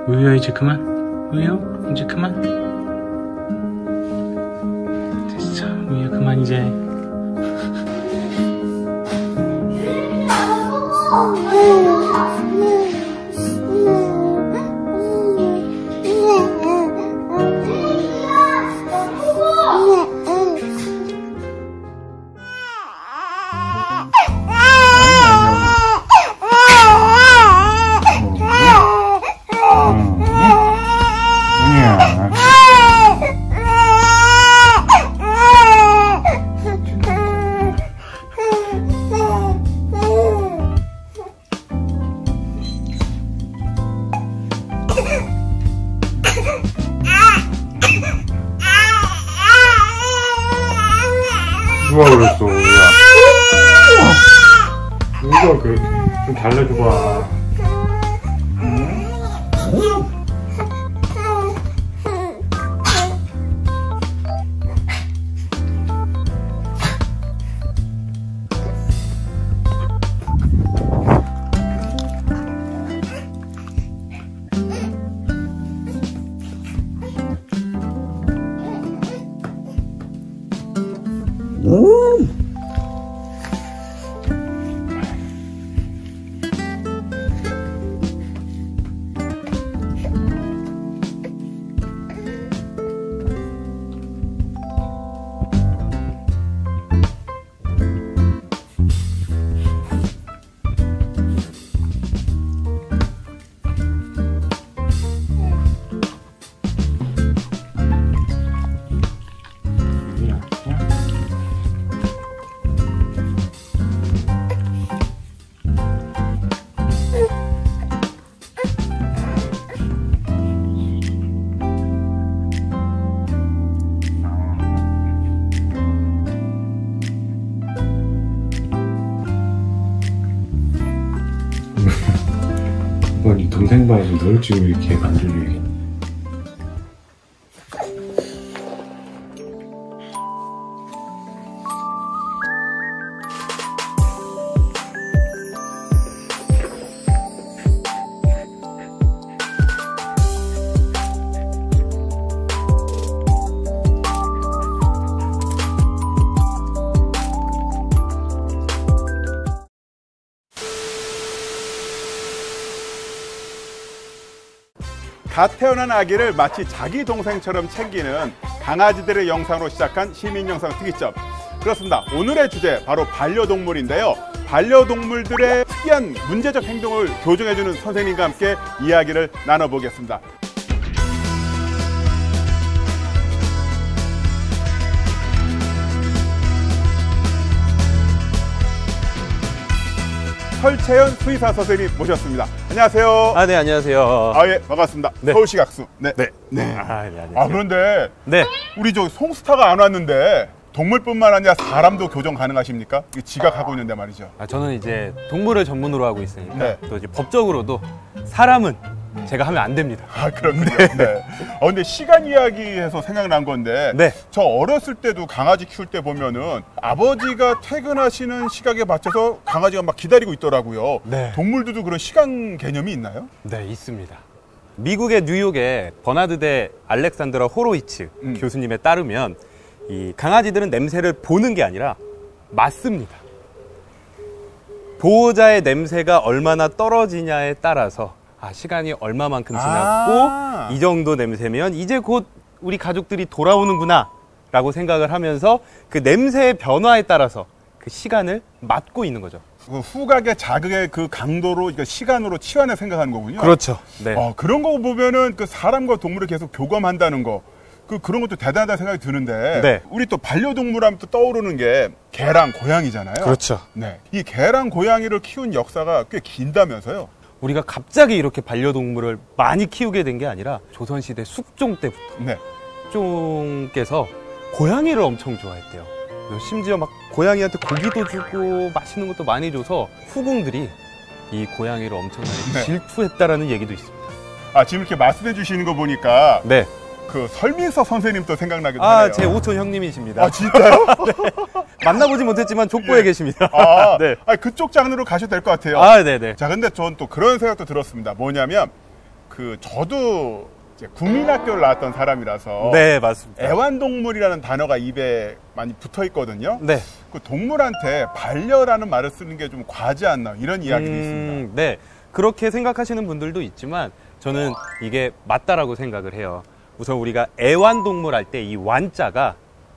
우유야 이제 그만. 우유 이제 그만. 됐어. 우유야 그만 이제. 누가 그랬어, 야. 누가 그래? 좀 달래줘봐. 네 동생 봐야지 널 지금 이렇게 만들려고. 갓 태어난 아기를 마치 자기 동생처럼 챙기는 강아지들의 영상으로 시작한 시민영상 특이점. 그렇습니다. 오늘의 주제 바로 반려동물인데요. 반려동물들의 특이한 문제적 행동을 교정해주는 선생님과 함께 이야기를 나눠보겠습니다. 설채연 수의사 선생님 모셨습니다. 안녕하세요. 네, 안녕하세요. 예, 반갑습니다. 네. 서울시 각수. 네. 네. 네. 네, 안녕하세요. 그런데 네. 우리 저 송스타가 안 왔는데 동물뿐만 아니라 사람도 교정 가능하십니까? 지각하고 있는데 말이죠. 저는 이제 동물을 전문으로 하고 있으니까 네. 또 이제 법적으로도 사람은 제가 하면 안 됩니다. 아, 그렇군요. 네. 근데 시간 이야기해서 생각난 건데 네. 저 어렸을 때도 강아지 키울 때 보면은 아버지가 퇴근하시는 시각에 맞춰서 강아지가 막 기다리고 있더라고요. 네. 동물들도 그런 시간 개념이 있나요? 네, 있습니다. 미국의 뉴욕의 버나드 대 알렉산드라 호로이츠 교수님에 따르면 이 강아지들은 냄새를 보는 게 아니라 맡습니다. 보호자의 냄새가 얼마나 떨어지냐에 따라서 시간이 얼마만큼 지났고 이 정도 냄새면 이제 곧 우리 가족들이 돌아오는구나 라고 생각을 하면서 그 냄새의 변화에 따라서 그 시간을 맡고 있는 거죠. 그 후각의 자극의 그 강도로, 그러니까 시간으로 치환해 생각하는 거군요. 그렇죠. 네. 그런 거 보면은 그 사람과 동물을 계속 교감한다는 거, 그런 것도 대단하다는 생각이 드는데, 네. 우리 또 반려동물 하면 또 떠오르는 게 개랑 고양이잖아요. 그렇죠. 네. 이 개랑 고양이를 키운 역사가 꽤 긴다면서요? 우리가 갑자기 이렇게 반려동물을 많이 키우게 된 게 아니라 조선시대 숙종 때부터 네. 숙종께서 고양이를 엄청 좋아했대요. 심지어 막 고양이한테 고기도 주고 맛있는 것도 많이 줘서 후궁들이 이 고양이를 엄청나게 네. 질투했다라는 얘기도 있습니다. 지금 이렇게 말씀해 주시는 거 보니까 네. 그 설민석 선생님도 생각나기도 하네요. 제 오촌 형님이십니다. 진짜요? 네. 만나보지 못했지만 족보에 예. 계십니다. 네. 그쪽 장르로 가셔도 될 것 같아요. 네네. 자, 근데 전 또 그런 생각도 들었습니다. 뭐냐면 저도 이제 국민학교를 나왔던 사람이라서 네, 맞습니다. 애완동물이라는 단어가 입에 많이 붙어 있거든요. 네. 그 동물한테 반려라는 말을 쓰는 게 좀 과하지 않나 이런 이야기도 있습니다. 네. 그렇게 생각하시는 분들도 있지만 저는 이게 맞다라고 생각을 해요. 우선 우리가 애완동물 할 때 이 완자가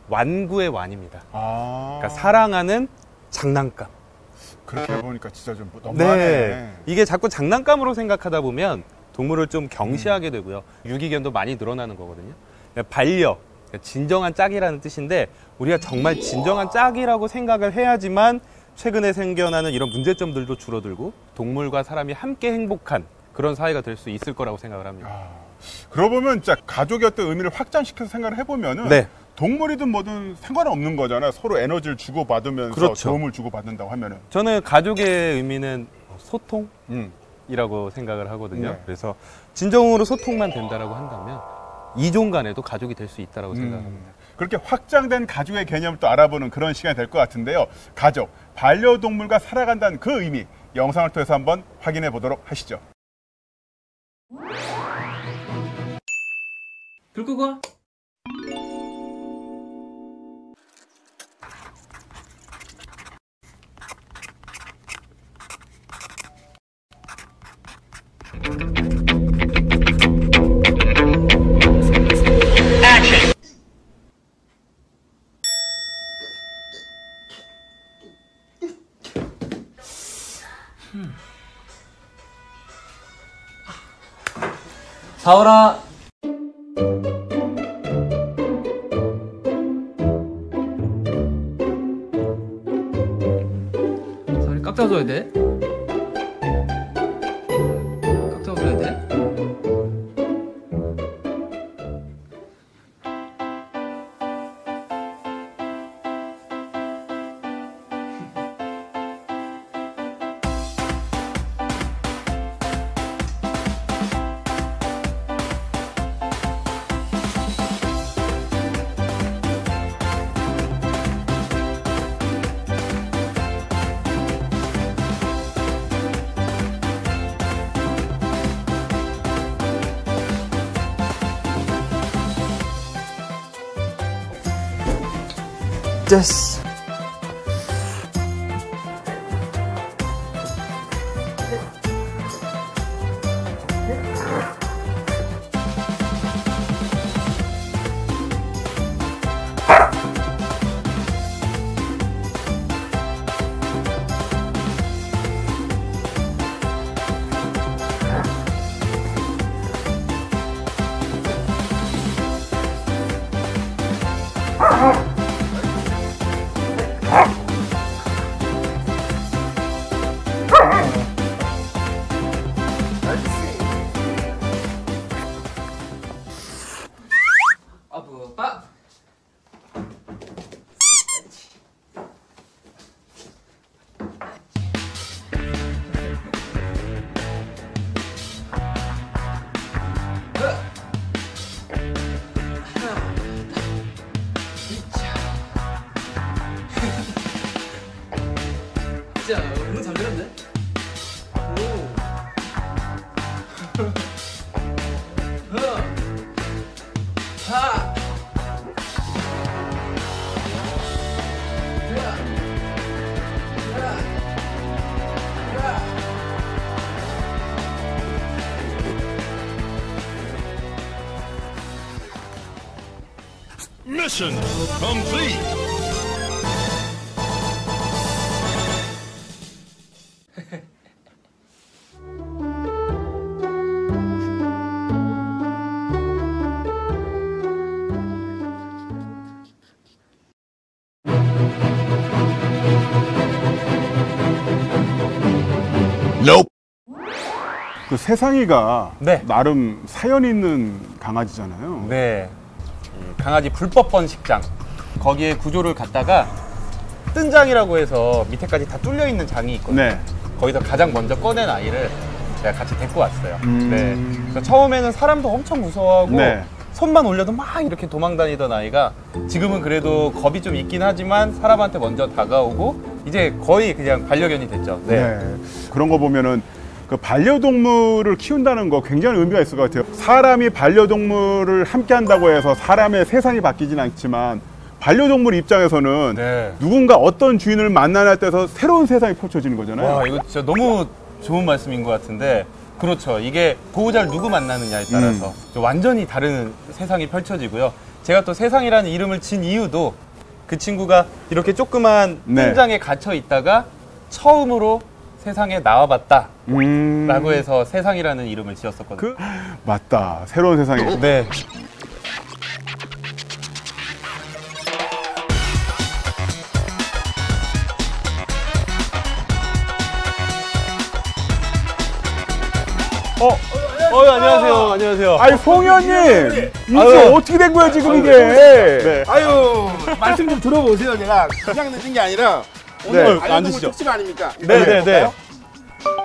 완구의 완입니다. 그러니까 사랑하는 장난감. 그렇게 해보니까 진짜 좀 너무하네. 네. 이게 자꾸 장난감으로 생각하다 보면 동물을 좀 경시하게 되고요. 유기견도 많이 늘어나는 거거든요. 반려, 진정한 짝이라는 뜻인데 우리가 정말 진정한 짝이라고 생각을 해야지만 최근에 생겨나는 이런 문제점들도 줄어들고 동물과 사람이 함께 행복한 그런 사회가 될 수 있을 거라고 생각을 합니다. 그러고 보면 진짜 가족의 어떤 의미를 확장시켜서 생각을 해보면은 네. 동물이든 뭐든 상관없는 거잖아요. 서로 에너지를 주고받으면서 그렇죠. 도움을 주고받는다고 하면은. 저는 가족의 의미는 소통이라고 생각을 하거든요. 네. 그래서 진정으로 소통만 된다라고 한다면 이종 간에도 가족이 될 수 있다라고 생각합니다. 그렇게 확장된 가족의 개념을 또 알아보는 그런 시간이 될 것 같은데요. 가족, 반려동물과 살아간다는 그 의미, 영상을 통해서 한번 확인해 보도록 하시죠. 불 끄고 와. 사오라. 사오리 깍 잡아줘야 돼. 깍 잡아줘야 돼. 됐어. 아빠. Mission complete. Nope. 그 세상이가 네. 나름 사연 있는 강아지잖아요. 네. 이 강아지 불법 번식장. 거기에 구조를 갖다가 뜬장이라고 해서 밑에까지 다 뚫려 있는 장이 있거든요. 네. 거기서 가장 먼저 꺼낸 아이를 제가 같이 데리고 왔어요. 네. 그래서 처음에는 사람도 엄청 무서워하고 네. 손만 올려도 막 이렇게 도망다니던 아이가 지금은 그래도 겁이 좀 있긴 하지만 사람한테 먼저 다가오고 이제 거의 그냥 반려견이 됐죠. 네. 네. 그런 거 보면은 그 반려동물을 키운다는 거 굉장히 의미가 있을 것 같아요. 사람이 반려동물을 함께 한다고 해서 사람의 세상이 바뀌진 않지만 반려동물 입장에서는 네. 누군가 어떤 주인을 만나는 때서 새로운 세상이 펼쳐지는 거잖아요. 와, 이거 진짜 너무 좋은 말씀인 것 같은데 그렇죠. 이게 보호자를 누구 만나느냐에 따라서 완전히 다른 세상이 펼쳐지고요. 제가 또 세상이라는 이름을 진 이유도 그 친구가 이렇게 조그만 네. 뜬장에 갇혀 있다가 처음으로 세상에 나와봤다 라고 해서 세상이라는 이름을 지었었거든요. 맞다. 새로운 세상이. 네. 안녕하세요. 안녕하세요. 아니, 송현님! 이게 아유. 어떻게 된 거야, 지금 이게? 네. 아유, 말씀 좀 들어보세요. 제가 그냥 늦은 게 아니라 네, 오늘 반려동물 앉으시죠. 특집 아닙니까? 네네네.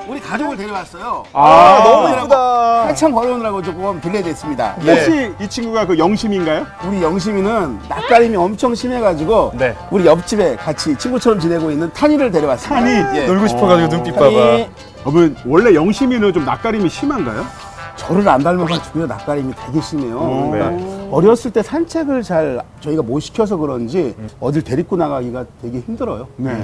우리 가족을 데려왔어요. 너무 이쁘다. 한참 걸어오느라고 조금 딜레이됐습니다. 네. 혹시 이 친구가 그 영심인가요? 우리 영심이는 낯가림이 엄청 심해가지고 네. 우리 옆집에 같이 친구처럼 지내고 있는 탄이를 데려왔습니다. 탄이? 예. 놀고 싶어가지고 눈빛 탄이 여러분, 원래 영심이는 좀 낯가림이 심한가요? 저를 안 닮아가지고요. 낯가림이 되게 심해요. 그러니까 네. 어렸을 때 산책을 잘 저희가 못 시켜서 그런지 어딜 데리고 나가기가 되게 힘들어요. 네.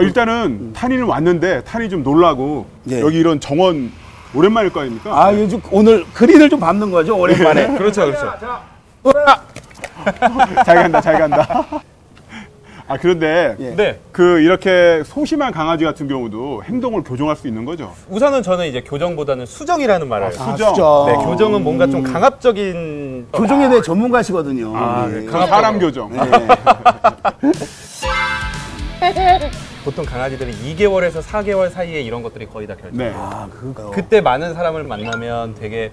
일단은 탄이는 왔는데 탄이 좀 놀라고 네. 여기 이런 정원 오랜만일 거 아닙니까? 아, 요즘 오늘 그린을 좀 밟는 거죠. 오랜만에. 그렇죠, 그렇죠. 잘 간다, 잘 간다. 그런데 예. 네. 그 이렇게 소심한 강아지 같은 경우도 행동을 교정할 수 있는 거죠? 우선은 저는 이제 교정보다는 수정이라는 말을. 수정. 네, 교정은 뭔가 좀 강압적인. 교정에 대해 전문가시거든요. 네. 예. 사람 교정. 보통 강아지들이 2개월에서 4개월 사이에 이런 것들이 거의 다 결정. 네. 아, 그거. 그때 많은 사람을 만나면 되게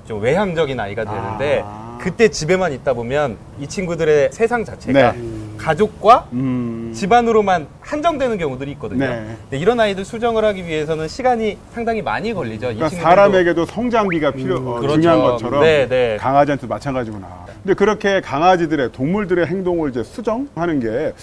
좀 외향적인 아이가 되는데 그때 집에만 있다 보면 이 친구들의 세상 자체가 네. 가족과 음. 집안으로만 한정되는 경우들이 있거든요. 네. 근데 이런 아이들 수정을 하기 위해서는 시간이 상당히 많이 걸리죠. 이 그러니까 친구들도 사람에게도 성장기가 그렇죠. 중요한 것처럼 네, 네. 강아지한테도 마찬가지구나. 근데 그렇게 강아지들의 동물들의 행동을 이제 수정하는 게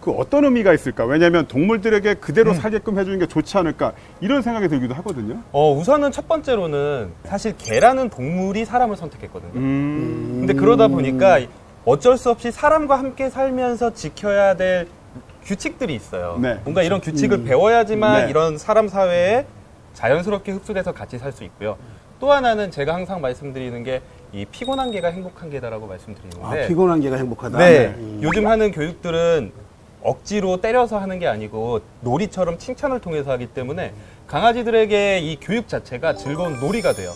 그 어떤 의미가 있을까? 왜냐하면 동물들에게 그대로 살게끔 해주는 게 좋지 않을까? 이런 생각이 들기도 하거든요. 우선은 첫 번째로는 사실 개라는 동물이 사람을 선택했거든요. 음. 근데 그러다 보니까 어쩔 수 없이 사람과 함께 살면서 지켜야 될 규칙들이 있어요. 네. 뭔가 이런 규칙을 배워야지만 네. 이런 사람 사회에 자연스럽게 흡수돼서 같이 살 수 있고요. 또 하나는 제가 항상 말씀드리는 게 이 피곤한 개가 행복한 개다라고 말씀드리는데 피곤한 개가 행복하다. 네. 요즘 하는 교육들은 억지로 때려서 하는 게 아니고 놀이처럼 칭찬을 통해서 하기 때문에 강아지들에게 이 교육 자체가 즐거운 놀이가 돼요.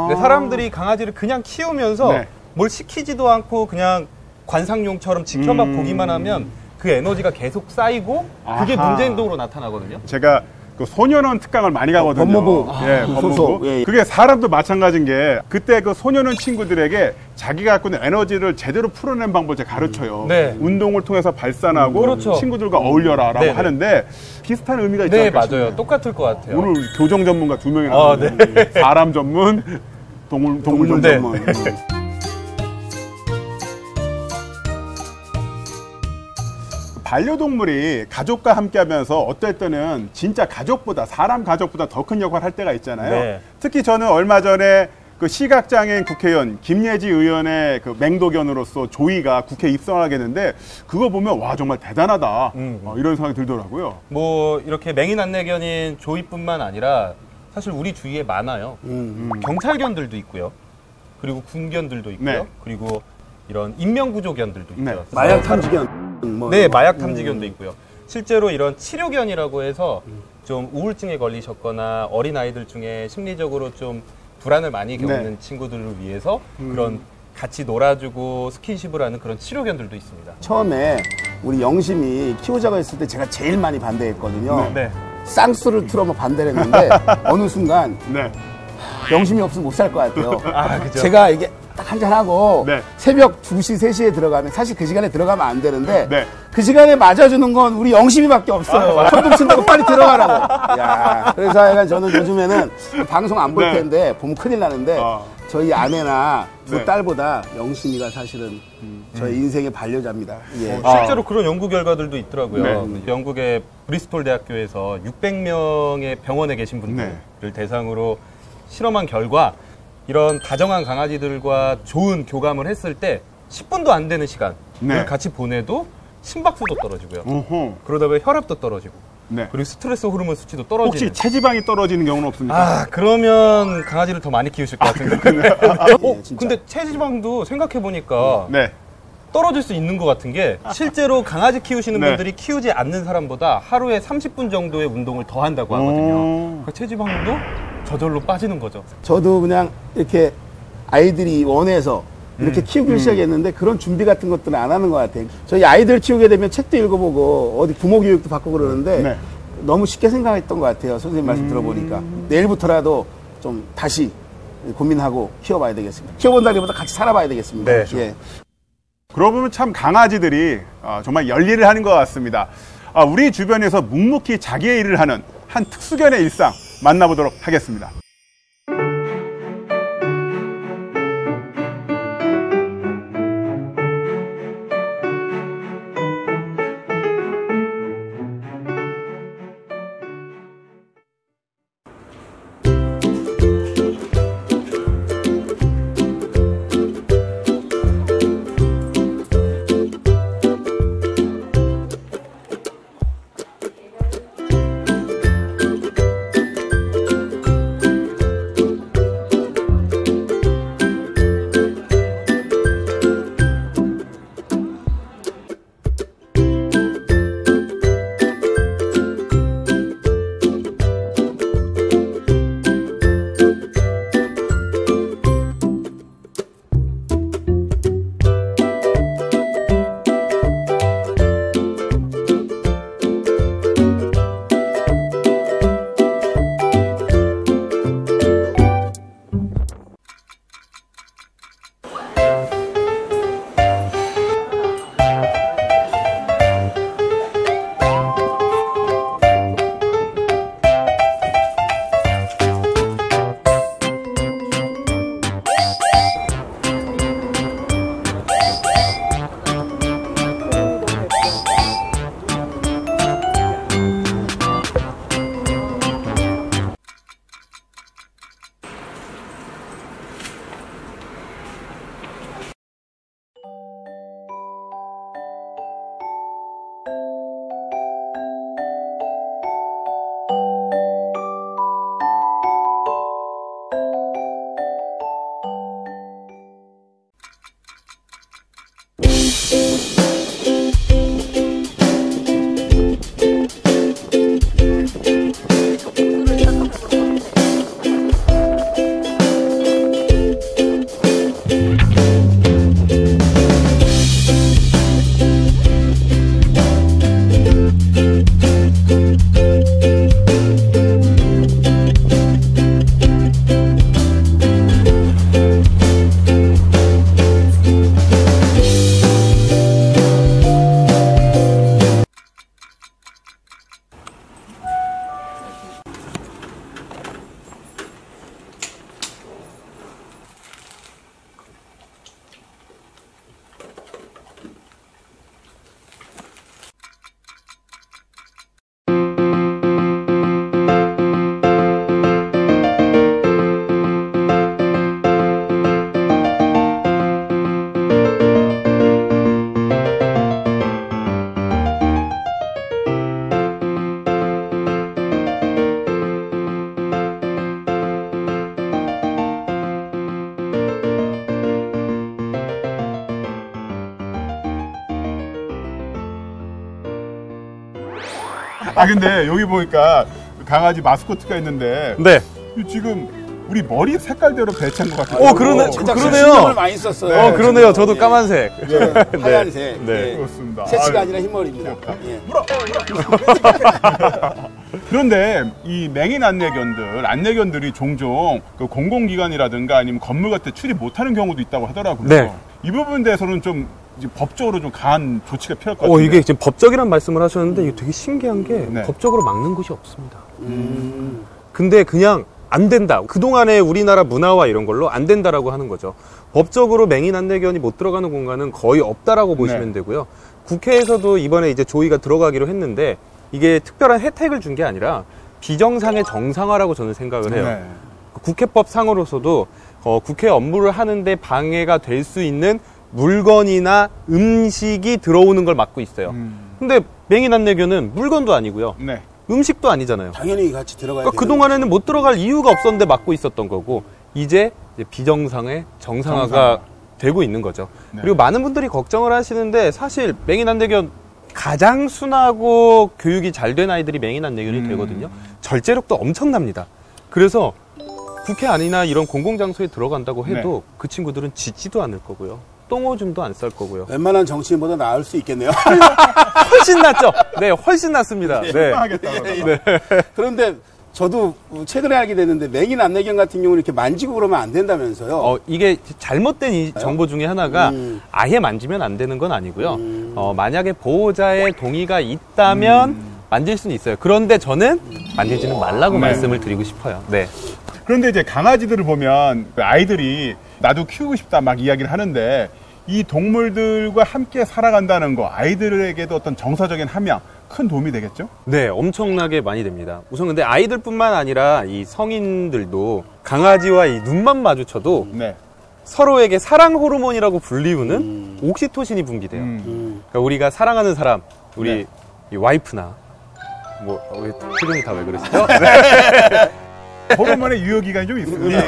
근데 사람들이 강아지를 그냥 키우면서 네. 뭘 시키지도 않고 그냥 관상용처럼 지켜만 보기만 하면 그 에너지가 계속 쌓이고 그게 아하. 문제 행동으로 나타나거든요. 제가 그 소년원 특강을 많이 가거든요. 법무부. 예, 그 법무부. 소속. 예, 예. 그게 사람도 마찬가지인 게 그때 그 소년원 친구들에게 자기가 갖고 있는 에너지를 제대로 풀어낸 방법을 제가 가르쳐요. 네. 운동을 통해서 발산하고 그렇죠. 친구들과 어울려라라고 네, 네. 하는데 비슷한 의미가 있지 네, 않을까 맞아요. 싶네요. 똑같을 것 같아요. 오늘 교정 전문가 2명이 아, 나왔는데 사람 전문, 동물 네. 전문. 반려동물이 가족과 함께하면서 어떨 때는 진짜 가족보다 사람 가족보다 더 큰 역할을 할 때가 있잖아요. 네. 특히 저는 얼마 전에 그 시각장애인 국회의원 김예지 의원의 그 맹독견으로서 조이가 국회에 입성하게 됐는데 그거 보면 와 정말 대단하다 이런 생각이 들더라고요. 뭐 이렇게 맹인 안내견인 조이뿐만 아니라 사실 우리 주위에 많아요. 경찰견들도 있고요. 그리고 군견들도 있고요. 네. 그리고 이런 인명구조견들도 있죠. 네. 마약 탐지견. 뭐. 네, 마약 탐지견도 있고요. 실제로 이런 치료견이라고 해서 좀 우울증에 걸리셨거나 어린 아이들 중에 심리적으로 좀 불안을 많이 겪는 친구들을 위해서 그런 같이 놀아주고 스킨십을 하는 그런 치료견들도 있습니다. 처음에 우리 영심이 키우자고 했을 때 제가 제일 많이 반대했거든요. 네. 쌍수를 틀어 막 반대를 했는데 어느 순간 네. 영심이 없으면 못 살 것 같아요. 그죠. 제가 이게 딱 한잔하고 네. 새벽 2시, 3시에 들어가면 사실 그 시간에 들어가면 안 되는데 네. 그 시간에 맞아주는 건 우리 영심이밖에 없어요. 천둥 친다고 빨리 들어가라고. 야, 그래서 약간 저는 요즘에는 방송 안 볼 네. 텐데 보면 큰일 나는데 저희 아내나 두 네. 딸보다 영심이가 사실은 저희 인생의 반려자입니다. 예. 실제로 그런 연구 결과들도 있더라고요. 네. 영국의 브리스톨 대학교에서 600명의 병원에 계신 분들을 네. 대상으로 실험한 결과 이런 다정한 강아지들과 좋은 교감을 했을 때 10분도 안 되는 시간을 네. 같이 보내도 심박수도 떨어지고요. 어허. 그러다 보니 혈압도 떨어지고 네. 그리고 스트레스 호르몬 수치도 떨어지는. 혹시 체지방이 떨어지는 경우는 없습니까? 그러면 강아지를 더 많이 키우실 것 같은데. 근데 체지방도 생각해보니까 네. 떨어질 수 있는 것 같은 게 실제로 강아지 키우시는 네. 분들이 키우지 않는 사람보다 하루에 30분 정도의 운동을 더 한다고 하거든요. 그러니까 체지방도 저절로 빠지는 거죠. 저도 그냥 이렇게 아이들이 원해서 이렇게 키우기 시작했는데 그런 준비 같은 것들은 안 하는 것 같아요. 저희 아이들 키우게 되면 책도 읽어보고 어디 부모 교육도 받고 그러는데 네. 너무 쉽게 생각했던 것 같아요. 선생님 말씀 들어보니까. 내일부터라도 좀 다시 고민하고 키워봐야 되겠습니다. 키워본다기보다 같이 살아봐야 되겠습니다. 네. 예. 그러고 보면 참 강아지들이 정말 열일을 하는 것 같습니다. 우리 주변에서 묵묵히 자기의 일을 하는 한 특수견의 일상 만나보도록 하겠습니다. 아 근데 여기 보니까 강아지 마스코트가 있는데 네. 지금 우리 머리 색깔대로 배치한 것 같아요. 오, 그러네. 진짜 그러네요. 신경을 많이 썼어요. 그러네요. 저도 까만색. 예, 하얀색. 네. 예. 그렇습니다. 새치가 아유. 아니라 흰머리입니다. 예. 그런데 이 맹인 안내견들이 종종 그 공공기관이라든가 아니면 건물 같은 데 출입 못하는 경우도 있다고 하더라고요. 네. 이 부분에 대해서는 좀 이제 법적으로 좀 강한 조치가 필요할 것 같아요. 이게 지금 법적이란 말씀을 하셨는데 이게 되게 신기한 게 네. 법적으로 막는 곳이 없습니다. 근데 그냥 안 된다. 그동안의 우리나라 문화와 이런 걸로 안 된다라고 하는 거죠. 법적으로 맹인 안내견이 못 들어가는 공간은 거의 없다라고 보시면 네. 되고요. 국회에서도 이번에 이제 조의가 들어가기로 했는데 이게 특별한 혜택을 준 게 아니라 비정상의 정상화라고 저는 생각을 해요. 네. 국회법 상으로서도 국회 업무를 하는데 방해가 될 수 있는 물건이나 음식이 들어오는 걸 막고 있어요. 근데 맹인 안내견은 물건도 아니고요. 네. 음식도 아니잖아요. 당연히 같이 들어가야 그러니까 그동안에는 못 들어갈 이유가 없었는데 막고 있었던 거고 이제 비정상의 정상화가 되고 있는 거죠. 네. 그리고 많은 분들이 걱정을 하시는데 사실 맹인 안내견 가장 순하고 교육이 잘 된 아이들이 맹인 안내견이 되거든요. 절제력도 엄청납니다. 그래서 국회 안이나 이런 공공장소에 들어간다고 해도 그 친구들은 짖지도 않을 거고요. 똥오줌도 안 쌀 거고요. 웬만한 정치인보다 나을 수 있겠네요. 훨씬 낫죠? 네, 훨씬 낫습니다. 네. 하겠다. 그런데 저도 최근에 알게 됐는데 맹인 안내견 같은 경우는 이렇게 만지고 그러면 안 된다면서요. 이게 잘못된 이 정보 중에 하나가 아예 만지면 안 되는 건 아니고요. 만약에 보호자의 동의가 있다면 만질 수는 있어요. 그런데 저는 만지지는 말라고 말씀을 드리고 싶어요. 네. 그런데 이제 강아지들을 보면 그 아이들이 나도 키우고 싶다 막 이야기를 하는데 이 동물들과 함께 살아간다는 거 아이들에게도 어떤 정서적인 함양 큰 도움이 되겠죠? 네, 엄청나게 많이 됩니다. 우선 근데 아이들뿐만 아니라 이 성인들도 강아지와 이 눈만 마주쳐도 네. 서로에게 사랑 호르몬이라고 불리우는 옥시토신이 분비돼요. 그러니까 우리가 사랑하는 사람, 우리 네. 이 와이프나 우리 표정이 다 왜 그러시죠? 호르몬의 유효기간이 좀 있습니다.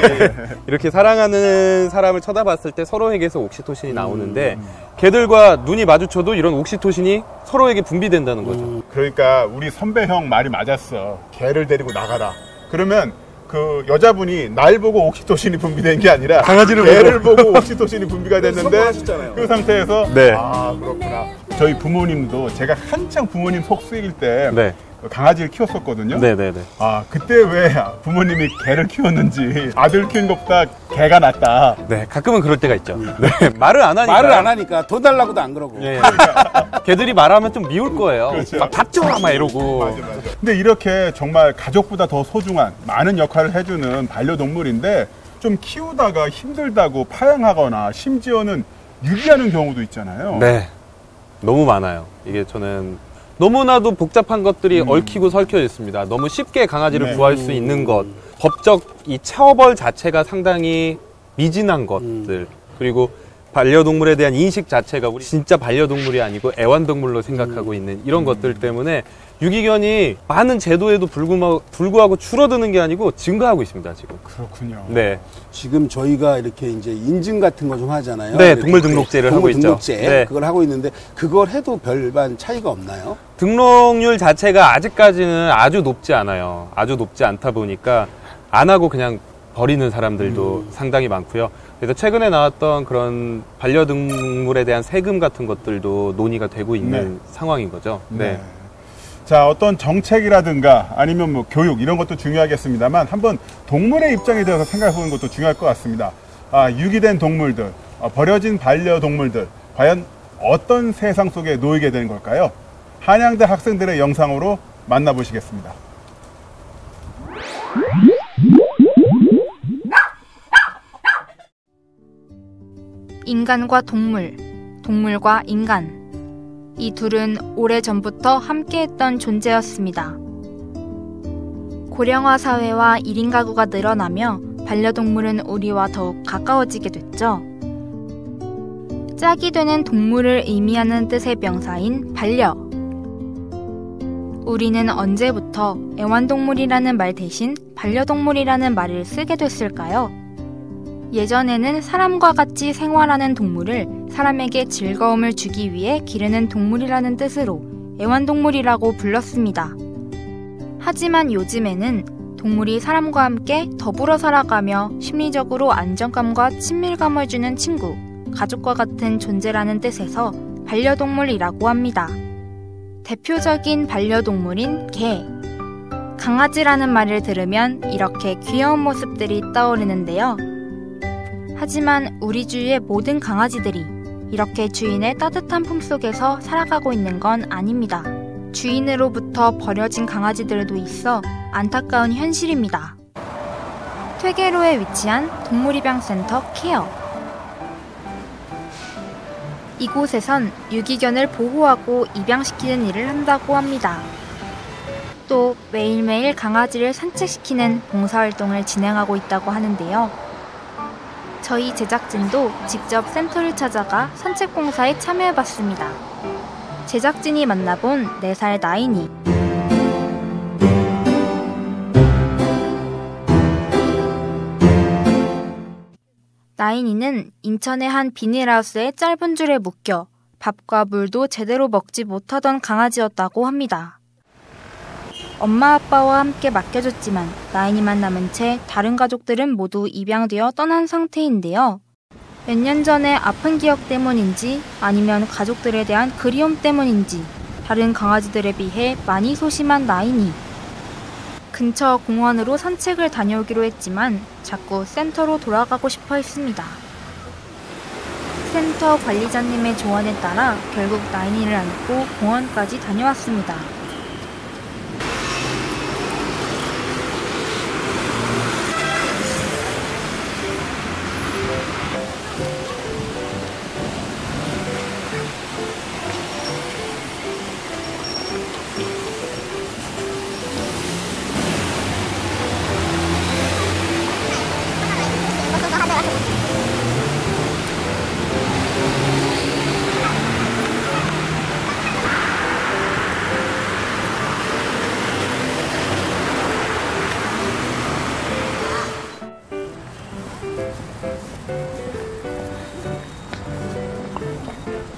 이렇게 사랑하는 사람을 쳐다봤을 때 서로에게서 옥시토신이 나오는데 걔들과 눈이 마주쳐도 이런 옥시토신이 서로에게 분비된다는 거죠. 그러니까 우리 선배 형 말이 맞았어. 개를 데리고 나가라. 그러면 그 여자분이 날 보고 옥시토신이 분비된 게 아니라 강아지를 개를 보고 옥시토신이 분비가 됐는데 성공하셨잖아요. 그 상태에서 네. 아 그렇구나. 저희 부모님도 제가 한창 부모님 속 쓰일 때 네. 강아지를 키웠었거든요. 네네네. 아 그때 왜 부모님이 개를 키웠는지 아들 키운 것보다 개가 낫다. 네, 가끔은 그럴 때가 있죠. 네, 말을 안 하니까. 말을 안 하니까 더 달라고도 안 그러고. 예. 걔들이 말하면 좀 미울 거예요. 그렇죠. 밥 줘라 막 이러고. 맞아. 근데 이렇게 정말 가족보다 더 소중한 많은 역할을 해주는 반려동물인데 좀 키우다가 힘들다고 파양하거나 심지어는 유기하는 경우도 있잖아요. 네, 너무 많아요. 이게 저는 너무나도 복잡한 것들이 얽히고 설켜 있습니다. 너무 쉽게 강아지를 네. 구할 수 있는 것, 법적 이 처벌 자체가 상당히 미진한 것들, 그리고 반려동물에 대한 인식 자체가 우리 진짜 반려동물이 아니고 애완동물로 생각하고 있는 이런 것들 때문에 유기견이 많은 제도에도 불구하고 줄어드는 게 아니고 증가하고 있습니다, 지금. 그렇군요. 네. 지금 저희가 이렇게 이제 인증 같은 거 좀 하잖아요. 네, 이렇게 동물 등록제를 하고 있죠. 등록제 네. 그걸 하고 있는데 그걸 해도 별반 차이가 없나요? 등록률 자체가 아직까지는 아주 높지 않아요. 아주 높지 않다 보니까 안 하고 그냥 버리는 사람들도 상당히 많고요. 그래서 최근에 나왔던 그런 반려동물에 대한 세금 같은 것들도 논의가 되고 있는 상황인 거죠. 네. 자, 어떤 정책이라든가 아니면 뭐 교육 이런 것도 중요하겠습니다만 한번 동물의 입장에 대해서 생각해 보는 것도 중요할 것 같습니다. 유기된 동물들, 버려진 반려동물들 과연 어떤 세상 속에 놓이게 되는 걸까요? 한양대 학생들의 영상으로 만나보시겠습니다. 인간과 동물, 동물과 인간. 이 둘은 오래전부터 함께했던 존재였습니다. 고령화 사회와 1인 가구가 늘어나며 반려동물은 우리와 더욱 가까워지게 됐죠. 짝이 되는 동물을 의미하는 뜻의 명사인 반려. 우리는 언제부터 애완동물이라는 말 대신 반려동물이라는 말을 쓰게 됐을까요? 예전에는 사람과 같이 생활하는 동물을 사람에게 즐거움을 주기 위해 기르는 동물이라는 뜻으로 애완동물이라고 불렀습니다. 하지만 요즘에는 동물이 사람과 함께 더불어 살아가며 심리적으로 안정감과 친밀감을 주는 친구, 가족과 같은 존재라는 뜻에서 반려동물이라고 합니다. 대표적인 반려동물인 개. 강아지라는 말을 들으면 이렇게 귀여운 모습들이 떠오르는데요. 하지만 우리 주위의 모든 강아지들이 이렇게 주인의 따뜻한 품속에서 살아가고 있는 건 아닙니다. 주인으로부터 버려진 강아지들도 있어 안타까운 현실입니다. 퇴계로에 위치한 동물입양센터 케어. 이곳에선 유기견을 보호하고 입양시키는 일을 한다고 합니다. 또 매일매일 강아지를 산책시키는 봉사활동을 진행하고 있다고 하는데요. 저희 제작진도 직접 센터를 찾아가 산책봉사에 참여해봤습니다. 제작진이 만나본 4살 나인이. 나인이는 인천의 한 비닐하우스에 짧은 줄에 묶여 밥과 물도 제대로 먹지 못하던 강아지였다고 합니다. 엄마 아빠와 함께 맡겨줬지만 나인이만 남은 채 다른 가족들은 모두 입양되어 떠난 상태인데요. 몇 년 전에 아픈 기억 때문인지 아니면 가족들에 대한 그리움 때문인지 다른 강아지들에 비해 많이 소심한 나인이. 근처 공원으로 산책을 다녀오기로 했지만 자꾸 센터로 돌아가고 싶어 했습니다. 센터 관리자님의 조언에 따라 결국 나인이를 안고 공원까지 다녀왔습니다.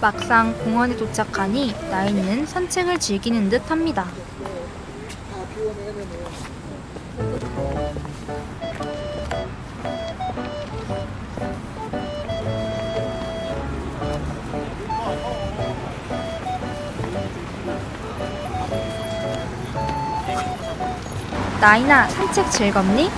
막상 공원에 도착하니 나인이는 산책을 즐기는 듯 합니다. 나인아, 산책 즐겁니?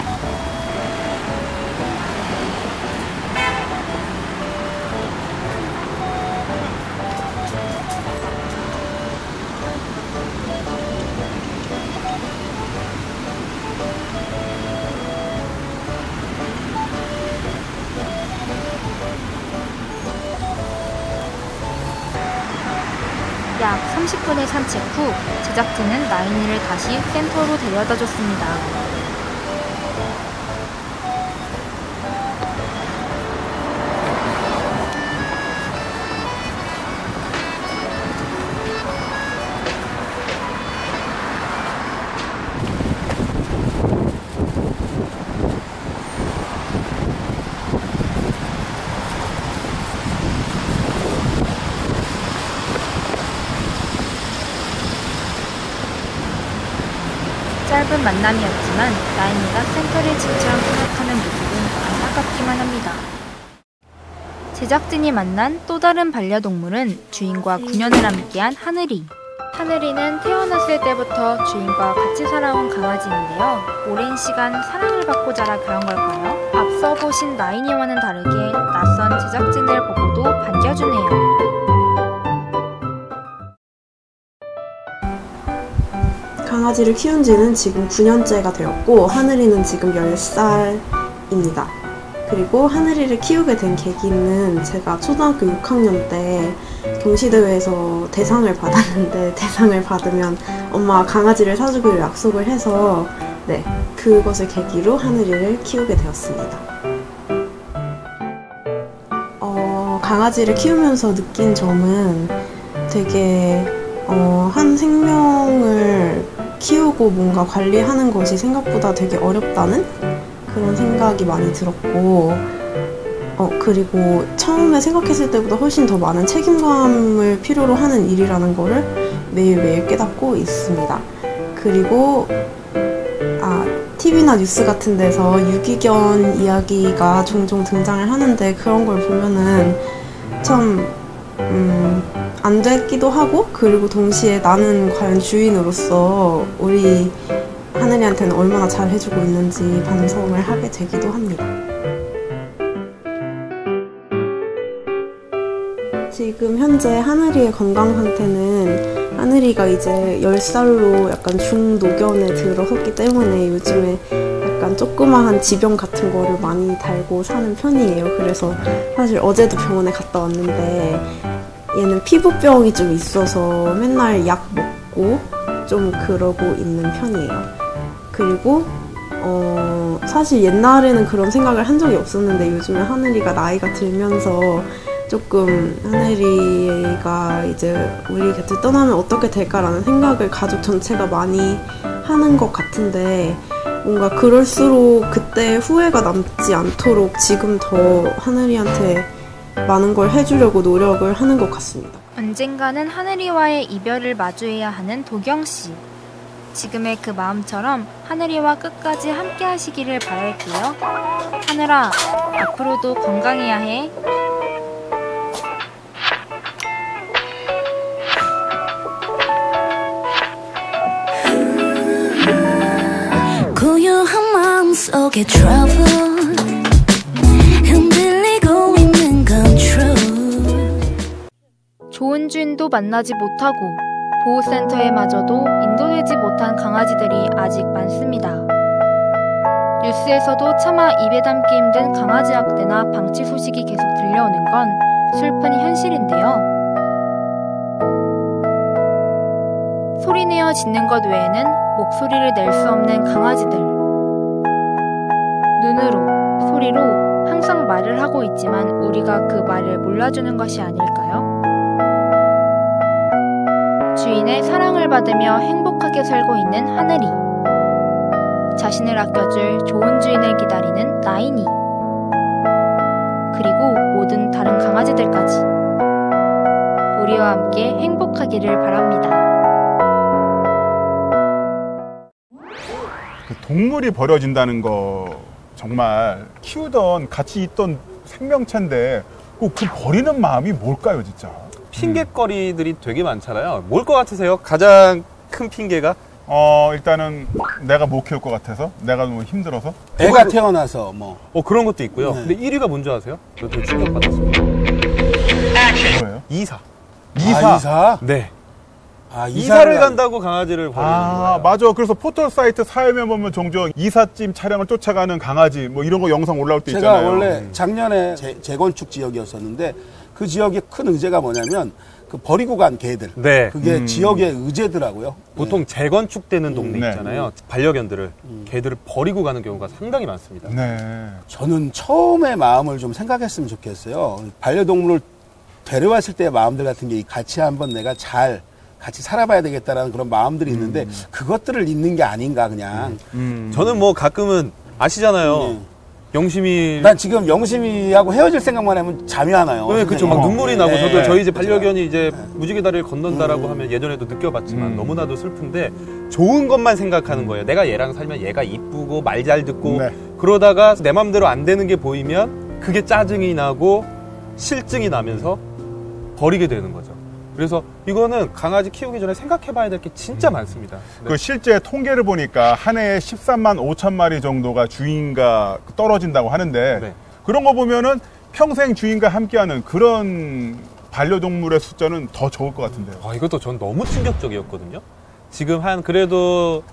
약 30분의 산책 후 제작진은 나인이를 다시 센터로 데려다 줬습니다. 짧은 만남이었지만 나인이가 센터를 집처럼 생각하는 모습은 안타깝기만 합니다. 제작진이 만난 또 다른 반려동물은 주인과 9년을 함께한 하늘이. 하늘이는 태어났을 때부터 주인과 같이 살아온 강아지인데요. 오랜 시간 사랑을 받고 자라 그런 걸까요? 앞서 보신 나인이와는 다르게 낯선 제작진을 보고도 반겨주네요. 강아지를 키운 지는 지금 9년째가 되었고 하늘이는 지금 10살입니다. 그리고 하늘이를 키우게 된 계기는 제가 초등학교 6학년 때 경시대회에서 대상을 받았는데 대상을 받으면 엄마가 강아지를 사주기로 약속을 해서 그것을 계기로 하늘이를 키우게 되었습니다. 강아지를 키우면서 느낀 점은 되게 한 생명을 키우고 뭔가 관리하는 것이 생각보다 되게 어렵다는 그런 생각이 많이 들었고 그리고 처음에 생각했을 때보다 훨씬 더 많은 책임감을 필요로 하는 일이라는 거를 매일매일 깨닫고 있습니다. 그리고 TV나 뉴스 같은 데서 유기견 이야기가 종종 등장을 하는데 그런 걸 보면은 참 안 됐기도 하고, 그리고 동시에 나는 과연 주인으로서 우리 하늘이한테는 얼마나 잘 해주고 있는지 반성을 하게 되기도 합니다. 지금 현재 하늘이의 건강 상태는, 하늘이가 이제 10살로 약간 중노견에 들어섰기 때문에 요즘에 약간 조그마한 지병 같은 거를 많이 달고 사는 편이에요. 그래서 사실 어제도 병원에 갔다 왔는데 얘는 피부병이 좀 있어서 맨날 약 먹고 좀 그러고 있는 편이에요. 그리고 사실 옛날에는 그런 생각을 한 적이 없었는데 요즘에 하늘이가 나이가 들면서 조금 하늘이가 이제 우리 곁을 떠나면 어떻게 될까라는 생각을 가족 전체가 많이 하는 것 같은데, 뭔가 그럴수록 그때 후회가 남지 않도록 지금 더 하늘이한테 많은 걸 해주려고 노력을 하는 것 같습니다. 언젠가는 하늘이와의 이별을 마주해야 하는 도경씨. 지금의 그 마음처럼 하늘이와 끝까지 함께 하시기를 바랄게요. 하늘아, 앞으로도 건강해야 해. 고요한 마음속의 trouble 흔들리고 있는 control. 좋은 주인도 만나지 못하고 보호센터에마저도 인도되지 못한 강아지들이 아직 많습니다. 뉴스에서도 차마 입에 담기 힘든 강아지 학대나 방치 소식이 계속 들려오는 건 슬픈 현실인데요. 소리내어 짖는 것 외에는 목소리를 낼 수 없는 강아지들. 눈으로, 소리로 항상 말을 하고 있지만 우리가 그 말을 몰라주는 것이 아닐까요? 주인의 사랑을 받으며 행복하게 살고 있는 하늘이. 자신을 아껴줄 좋은 주인을 기다리는 나인이. 그리고 모든 다른 강아지들까지. 우리와 함께 행복하기를 바랍니다. 동물이 버려진다는 거 정말 키우던 같이 있던 생명체인데 그 버리는 마음이 뭘까요, 진짜? 핑계거리들이 되게 많잖아요. 뭘 것 같으세요? 가장 큰 핑계가? 일단은 내가 못 키울 것 같아서, 내가 너무 힘들어서. 애가 태어나서 뭐. 그런 것도 있고요. 네. 근데 1위가 뭔지 아세요? 저 되게 충격받았습니다. 뭐예요? 이사. 이사? 네. 이사를 이사를 간다고 강아지를 버리는 거예요. 맞아. 그래서 포털사이트 사회에 보면 종종 이삿짐 차량을 쫓아가는 강아지 뭐 이런 거 영상 올라올 때 제가 있잖아요. 원래 작년에 재건축 지역이었었는데 그 지역의 큰 의제가 뭐냐면 그 버리고 간 개들. 네. 그게 지역의 의제더라고요. 보통 재건축되는 동네 네. 있잖아요. 반려견들을, 개들을 버리고 가는 경우가 상당히 많습니다. 네. 저는 처음에 마음을 좀 생각했으면 좋겠어요. 반려동물을 데려왔을 때의 마음들 같은 게 같이 한번 내가 잘 같이 살아봐야 되겠다라는 그런 마음들이 있는데 그것들을 잊는 게 아닌가 그냥. 저는 뭐 가끔은 아시잖아요. 영심이. 난 지금 영심이하고 헤어질 생각만 하면 잠이 안 와요. 네, 그쵸. 막 눈물이 나고 네, 저도 저희 이제 그쵸. 반려견이 이제 무지개 다리를 건넌다라고 하면 예전에도 느껴봤지만 너무나도 슬픈데 좋은 것만 생각하는 거예요. 내가 얘랑 살면 얘가 이쁘고 말 잘 듣고 네. 그러다가 내 맘대로 안 되는 게 보이면 그게 짜증이 나고 실증이 나면서 버리게 되는 거죠. 그래서 이거는 강아지 키우기 전에 생각해봐야 될 게 진짜 많습니다. 네. 그 실제 통계를 보니까 한 해에 13만 5천 마리 정도가 주인과 떨어진다고 하는데 네. 그런 거 보면은 평생 주인과 함께하는 그런 반려동물의 숫자는 더 적을 것 같은데요. 이것도 전 너무 충격적이었거든요. 지금 한 그래도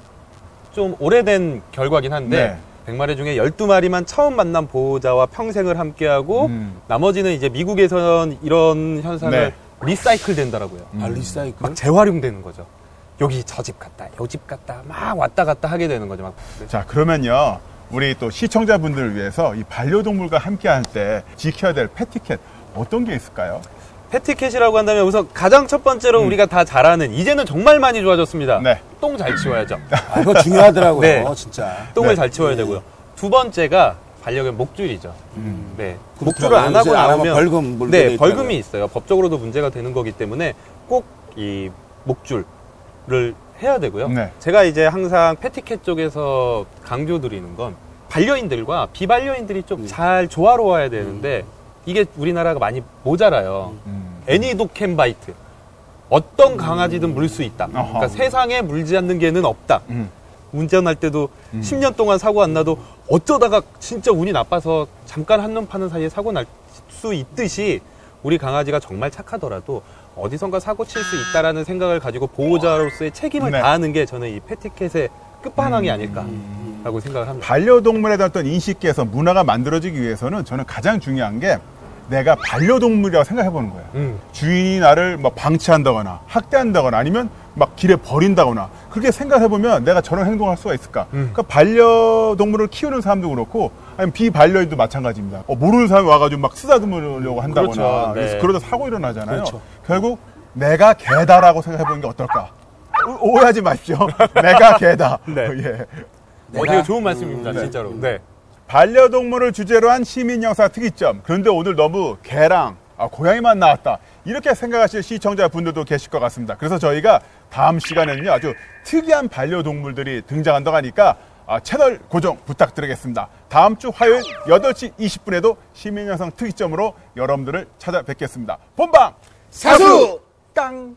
좀 오래된 결과긴 한데 100마리 중에 12마리만 처음 만난 보호자와 평생을 함께하고 나머지는 이제 미국에서는 이런 현상을 리사이클 된다라고요. 리사이클? 막 재활용되는 거죠. 여기 저 집 갔다, 요 집 갔다 막 왔다 갔다 하게 되는 거죠. 막. 자, 그러면요. 우리 또 시청자분들을 위해서 이 반려동물과 함께할 때 지켜야 될 패티켓 어떤 게 있을까요? 패티켓이라고 한다면 우선 가장 첫 번째로 우리가 다 잘 아는 이제는 정말 많이 좋아졌습니다. 네. 똥 잘 치워야죠. 이거 중요하더라고요. 네. 진짜. 똥을 잘 치워야 되고요. 두 번째가 반려견 목줄이죠. 네. 목줄을 안 요새 하고 안 하면 나오면 벌금 물게 돼 네, 벌금이 있어요. 법적으로도 문제가 되는 거기 때문에 꼭 이 목줄을 해야 되고요. 네. 제가 이제 항상 패티캣 쪽에서 강조드리는 건 반려인들과 비반려인들이 좀 잘 조화로워야 되는데 이게 우리나라가 많이 모자라요. 애니도 캔 바이트. 어떤 강아지든 물 수 있다. 그러니까 세상에 물지 않는 개는 없다. 운전할 때도 10년 동안 사고 안 나도 어쩌다가 진짜 운이 나빠서 잠깐 한눈 파는 사이에 사고 날 수 있듯이 우리 강아지가 정말 착하더라도 어디선가 사고 칠 수 있다라는 생각을 가지고 보호자로서의 책임을 네. 다하는 게 저는 이 패티캣의 끝판왕이 아닐까라고 생각을 합니다. 반려동물에 대한 어떤 인식 개선, 문화가 만들어지기 위해서는 저는 가장 중요한 게 내가 반려동물이라고 생각해보는 거예요. 주인이 나를 막 방치한다거나 학대한다거나 아니면 막 길에 버린다거나 그렇게 생각해보면 내가 저런 행동을 할 수가 있을까? 그러니까 반려동물을 키우는 사람도 그렇고 아니면 비반려인도 마찬가지입니다. 모르는 사람이 와가지고 막 쓰다듬으려고 한다거나 그렇죠. 네. 그래서 그러다 사고 일어나잖아요. 그렇죠. 결국 내가 개다라고 생각해보는 게 어떨까? 오해하지 마십시오. 내가 개다. 네. 예. 되게 좋은 말씀입니다, 진짜로. 네. 반려동물을 주제로 한 시민영상 특이점. 그런데 오늘 너무 개랑 고양이만 나왔다. 이렇게 생각하실 시청자분들도 계실 것 같습니다. 그래서 저희가 다음 시간에는요, 아주 특이한 반려동물들이 등장한다고 하니까 채널 고정 부탁드리겠습니다. 다음 주 화요일 8시 20분에도 시민영상 특이점으로 여러분들을 찾아뵙겠습니다. 본방 사수 깡!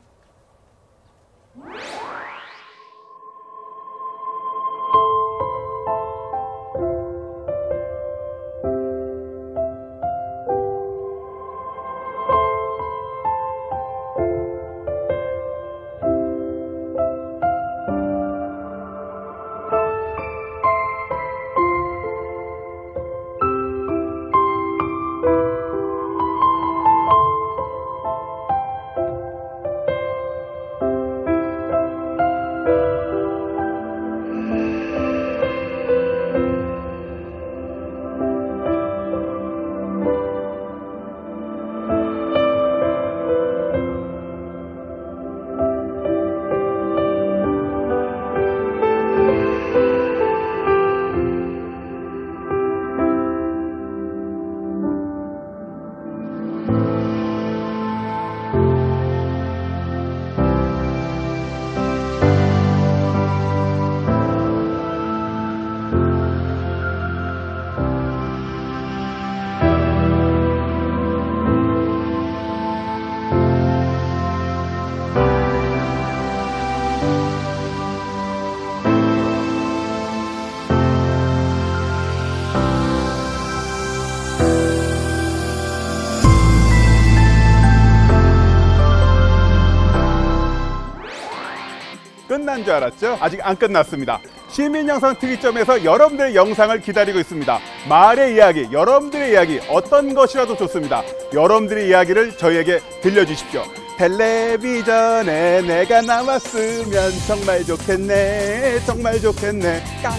끝난 줄 알았죠? 아직 안 끝났습니다. 시민영상 특이점에서 여러분들의 영상을 기다리고 있습니다. 마을의 이야기, 여러분들의 이야기 어떤 것이라도 좋습니다. 여러분들의 이야기를 저희에게 들려주십시오. 텔레비전에 내가 나왔으면 정말 좋겠네, 정말 좋겠네. 깡!